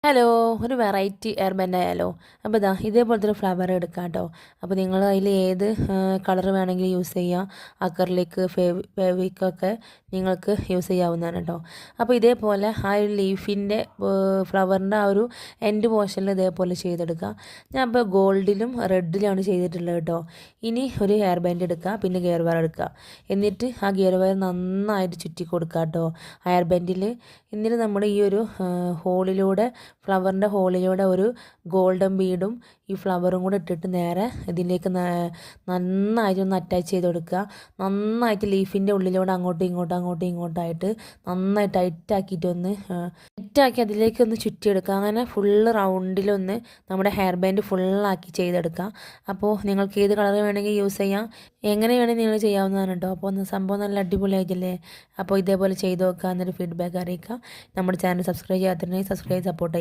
Hello, ഒരു variety air band ആയാലോ? അപ്പോൾ ഇതാ ഇതേപോലത്തെ ഒരു ഫ്ലവർ എടുക്കാം കേട്ടോ. അപ്പോൾ നിങ്ങൾ അതിൽ ഏത് കളർ വേണമെങ്കിലും യൂസ് ചെയ്യാം. അക്രലിക്, ഫെവിക്വിക്കൊക്കെ നിങ്ങൾക്ക് യൂസ് ചെയ്യാവുന്നതാണ് കേട്ടോ. അപ്പോൾ ഇതേപോലെ ആ ഒരു ലീഫിൻ്റെ ഫ്ലവറിൻ്റെ ആ ഒരു എൻഡ് പോർഷനിൽ ഇതേപോലെ ചെയ്തെടുക്കുക. ഞാൻ ഇപ്പോൾ ഗോൾഡിലും റെഡിലുമാണ് ചെയ്തിട്ടുള്ളത് കേട്ടോ. ഇനി ഒരു ഹെയർ ബാൻഡ് എടുക്കുക, പിന്നെ ഗിയർ വയർ എടുക്കുക. എന്നിട്ട് ആ ഗിയർ വയർ നന്നായിട്ട് ചുറ്റി കൊടുക്കുക കേട്ടോ ഹെയർ ബാൻഡിൽ. എന്നിട്ട് നമ്മുടെ ഈ ഒരു ഹോളിലൂടെ, ഫ്ലവറിൻ്റെ ഹോളിലൂടെ ഒരു ഗോൾഡൻ ബീഡും ഈ ഫ്ലവറും കൂടെ ഇട്ടിട്ട് നേരെ ഇതിലേക്ക് നന്നായിട്ട് ഒന്ന് അറ്റാച്ച് ചെയ്ത് കൊടുക്കുക. നന്നായിട്ട് ലീഫിൻ്റെ ഉള്ളിലൂടെ അങ്ങോട്ടും ഇങ്ങോട്ടായിട്ട് നന്നായി ടൈറ്റാക്കി അതിലേക്കൊന്ന് ചുറ്റിയെടുക്കുക. അങ്ങനെ ഫുള്ള് റൗണ്ടിലൊന്ന് നമ്മുടെ ഹെയർ ബാൻഡ് ഫുള്ളാക്കി ചെയ്തെടുക്കുക. അപ്പോൾ നിങ്ങൾക്ക് ഏത് കളർ വേണമെങ്കിൽ യൂസ് ചെയ്യാം, എങ്ങനെ വേണമെങ്കിൽ നിങ്ങൾ ചെയ്യാവുന്നതാണ് കേട്ടോ. അപ്പോൾ ഒന്ന് സംഭവം നല്ല അടിപൊളിയായിട്ടില്ലേ? അപ്പോൾ ഇതേപോലെ ചെയ്ത് നോക്കുക, എന്നൊരു ഫീഡ്ബാക്ക് അറിയിക്കുക. നമ്മുടെ ചാനൽ സബ്സ്ക്രൈബ് ചെയ്യാത്തിട്ടുണ്ടെങ്കിൽ സബ്സ്ക്രൈബ് സപ്പോർട്ട്